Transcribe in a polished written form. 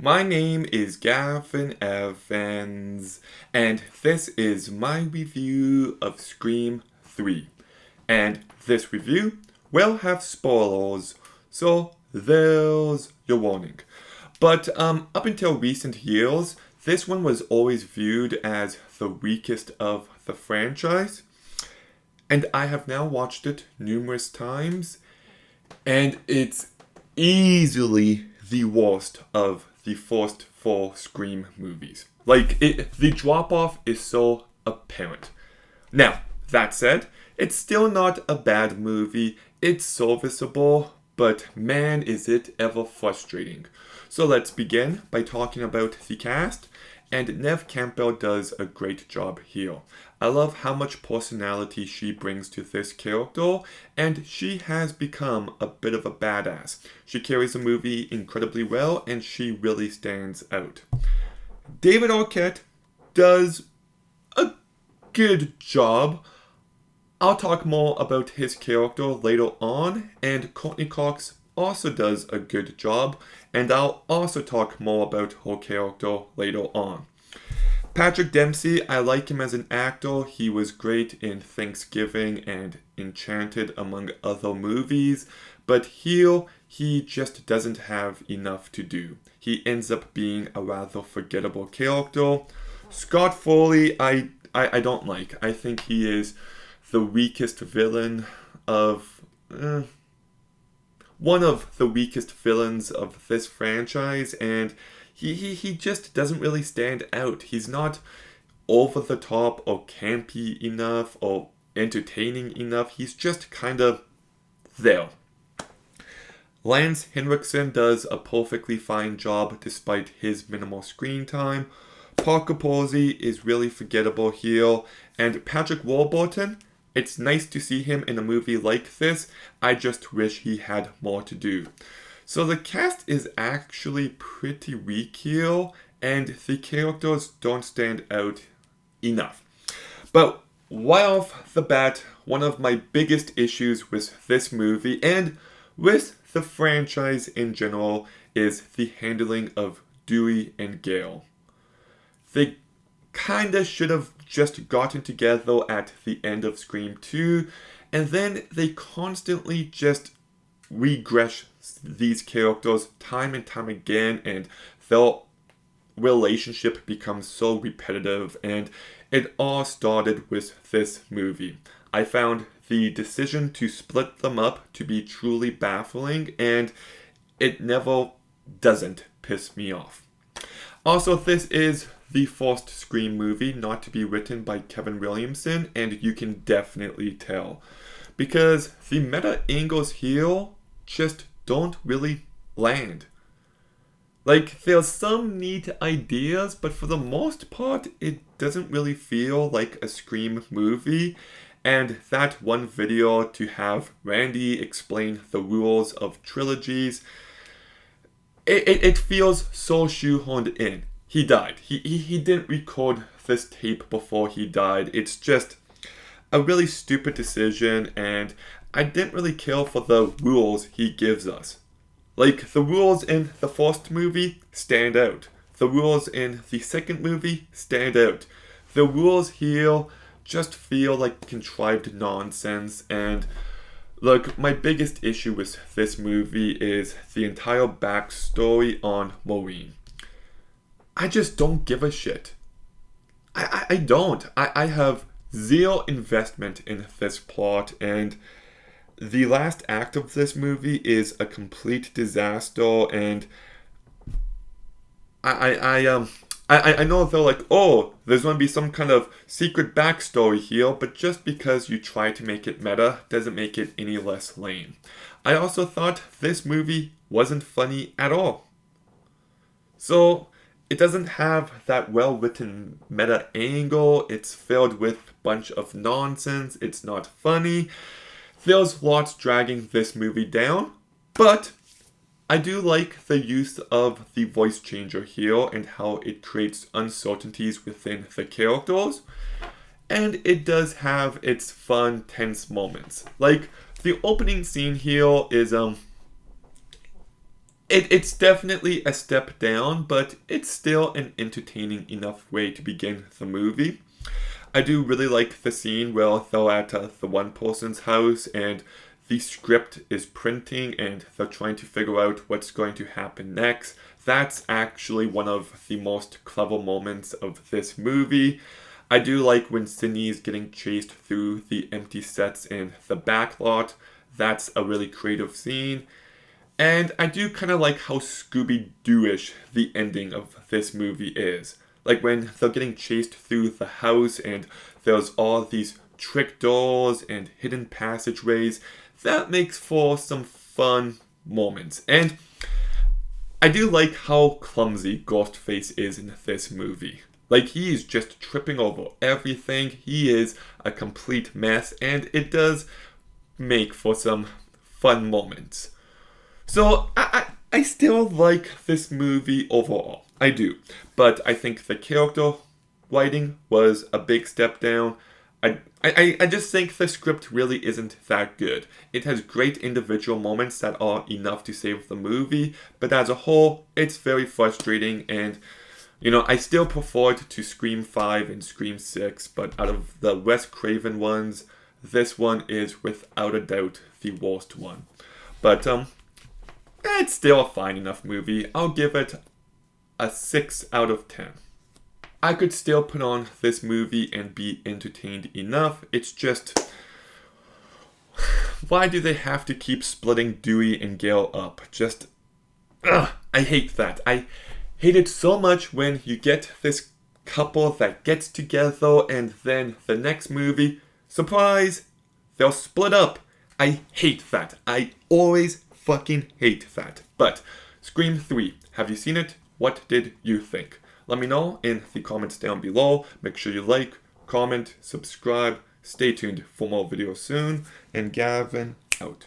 My name is Gavin Evans, and this is my review of Scream 3. And this review will have spoilers, so there's your warning. But up until recent years, this one was always viewed as the weakest of the franchise. And I have now watched it numerous times, and it's easily the worst of the first four Scream movies. The drop off is so apparent. Now, that said, it's still not a bad movie. It's serviceable, but man, is it ever frustrating. So let's begin by talking about the cast, and Neve Campbell does a great job here. I love how much personality she brings to this character, and she has become a bit of a badass. She carries the movie incredibly well, and she really stands out. David Arquette does a good job. I'll talk more about his character later on, and Courtney Cox also does a good job, and I'll also talk more about her character later on. Patrick Dempsey, I like him as an actor. He was great in Thanksgiving and Enchanted, among other movies, but here he just doesn't have enough to do. He ends up being a rather forgettable character. Scott Foley, I don't like. I think he is the weakest villain of one of the weakest villains of this franchise, and he just doesn't really stand out. He's not over the top or campy enough or entertaining enough. He's just kind of there. Lance Henriksen does a perfectly fine job despite his minimal screen time. Parker Posey is really forgettable here, and Patrick Warburton, it's nice to see him in a movie like this. I just wish he had more to do. So the cast is actually pretty weak here, and the characters don't stand out enough. But right off the bat, one of my biggest issues with this movie and with the franchise in general is the handling of Dewey and Gale. They kinda should have just gotten together at the end of Scream 2, and then they constantly just regress these characters time and time again, and their relationship becomes so repetitive, and it all started with this movie. I found the decision to split them up to be truly baffling, and it never doesn't piss me off. Also, this is the first Scream movie not to be written by Kevin Williamson, and you can definitely tell. Because the meta angles here just don't really land. There's some neat ideas, but for the most part, it doesn't really feel like a Scream movie. And that one video to have Randy explain the rules of trilogies, it feels so shoehorned in. He died. He didn't record this tape before he died. It's just a really stupid decision, and I didn't really care for the rules he gives us. The rules in the first movie stand out. The rules in the second movie stand out. The rules here just feel like contrived nonsense, and look, my biggest issue with this movie is the entire backstory on Maureen. I just don't give a shit. I don't. I have zero investment in this plot, and the last act of this movie is a complete disaster, and I know they're like, oh, there's going to be some kind of secret backstory here, but just because you try to make it meta doesn't make it any less lame. I also thought this movie wasn't funny at all. So it doesn't have that well-written meta angle. It's filled with a bunch of nonsense. It's not funny. There's lots dragging this movie down, but I do like the use of the voice changer here and how it creates uncertainties within the characters. And it does have its fun, tense moments. The opening scene here is It's definitely a step down, but it's still an entertaining enough way to begin the movie. I do really like the scene where they're at the one person's house and the script is printing and they're trying to figure out what's going to happen next. That's actually one of the most clever moments of this movie. I do like when Sydney is getting chased through the empty sets in the back lot. That's a really creative scene. And I do kind of like how Scooby-Doo-ish the ending of this movie is. Like when they're getting chased through the house and there's all these trick doors and hidden passageways. That makes for some fun moments. And I do like how clumsy Ghostface is in this movie. Like, he is just tripping over everything. He is a complete mess, and it does make for some fun moments. So, I still like this movie overall. I do. But I think the character writing was a big step down. I just think the script really isn't that good. It has great individual moments that are enough to save the movie, but as a whole, it's very frustrating and, I still prefer it to Scream 5 and Scream 6, but out of the Wes Craven ones, this one is without a doubt the worst one. But, it's still a fine enough movie. I'll give it a 6 out of 10. I could still put on this movie and be entertained enough. It's just, why do they have to keep splitting Dewey and Gale up? Just, I hate that. I hate it so much when you get this couple that gets together and then the next movie, surprise, they'll split up. I hate that. I always fucking hate that. But Scream 3, have you seen it? What did you think? Let me know in the comments down below. Make sure you like, comment, subscribe. Stay tuned for more videos soon. And Gavin out.